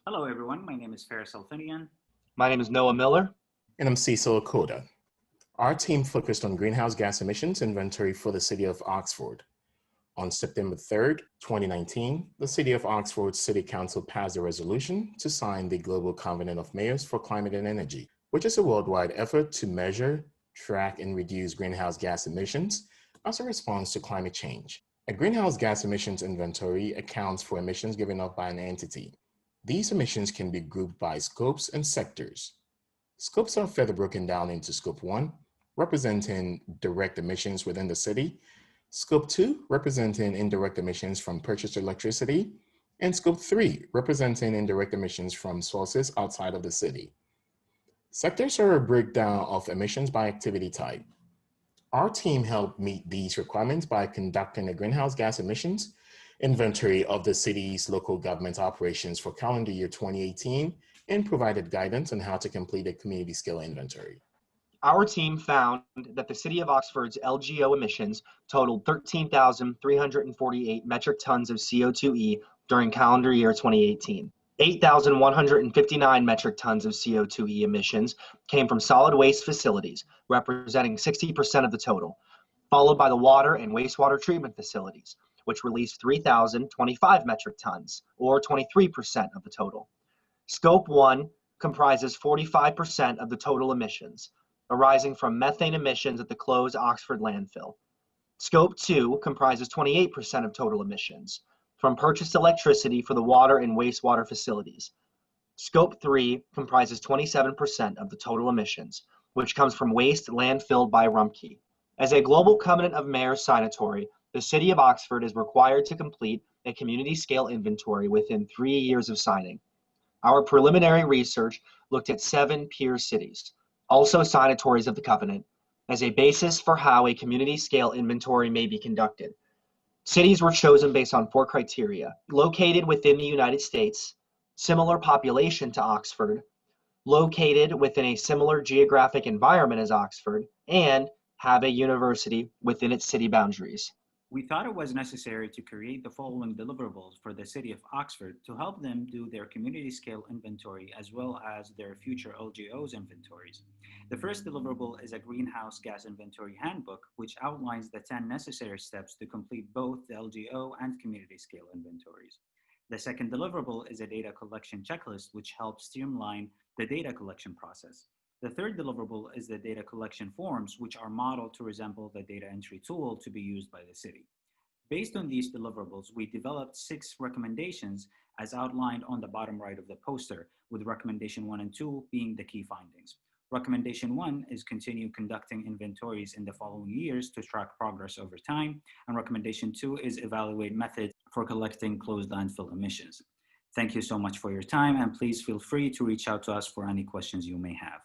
Hello, everyone. My name is Feras Althuniyan. My name is Noah Miller. And I'm Cecil Okotah. Our team focused on greenhouse gas emissions inventory for the City of Oxford. On September 3rd, 2019, the City of Oxford City Council passed a resolution to sign the Global Covenant of Mayors for Climate and Energy, which is a worldwide effort to measure, track, and reduce greenhouse gas emissions as a response to climate change. A greenhouse gas emissions inventory accounts for emissions given off by an entity. These emissions can be grouped by scopes and sectors. Scopes are further broken down into Scope 1, representing direct emissions within the city, Scope 2, representing indirect emissions from purchased electricity, and Scope 3, representing indirect emissions from sources outside of the city. Sectors are a breakdown of emissions by activity type. Our team helped meet these requirements by conducting a greenhouse gas emissions inventory of the city's local government operations for calendar year 2018 and provided guidance on how to complete a community scale inventory. Our team found that the City of Oxford's LGO emissions totaled 13,348 metric tons of CO2e during calendar year 2018. 8,159 metric tons of CO2e emissions came from solid waste facilities, representing 60% of the total, followed by the water and wastewater treatment facilities, which released 3,025 metric tons, or 23% of the total. Scope 1 comprises 45% of the total emissions, arising from methane emissions at the closed Oxford landfill. Scope 2 comprises 28% of total emissions, from purchased electricity for the water and wastewater facilities. Scope 3 comprises 27% of the total emissions, which comes from waste landfilled by Rumpke. As a Global Covenant of Mayors signatory, the City of Oxford is required to complete a community-scale inventory within 3 years of signing. Our preliminary research looked at 7 peer cities, also signatories of the covenant, as a basis for how a community-scale inventory may be conducted. Cities were chosen based on 4 criteria: located within the United States, similar population to Oxford, located within a similar geographic environment as Oxford, and have a university within its city boundaries. We thought it was necessary to create the following deliverables for the City of Oxford to help them do their community scale inventory as well as their future LGOs inventories. The first deliverable is a greenhouse gas inventory handbook, which outlines the 10 necessary steps to complete both the LGO and community scale inventories. The second deliverable is a data collection checklist, which helps streamline the data collection process. The third deliverable is the data collection forms, which are modeled to resemble the data entry tool to be used by the city. Based on these deliverables, we developed 6 recommendations as outlined on the bottom right of the poster, with recommendation 1 and 2 being the key findings. Recommendation 1 is continue conducting inventories in the following years to track progress over time, and recommendation 2 is evaluate methods for collecting closed landfill emissions. Thank you so much for your time, and please feel free to reach out to us for any questions you may have.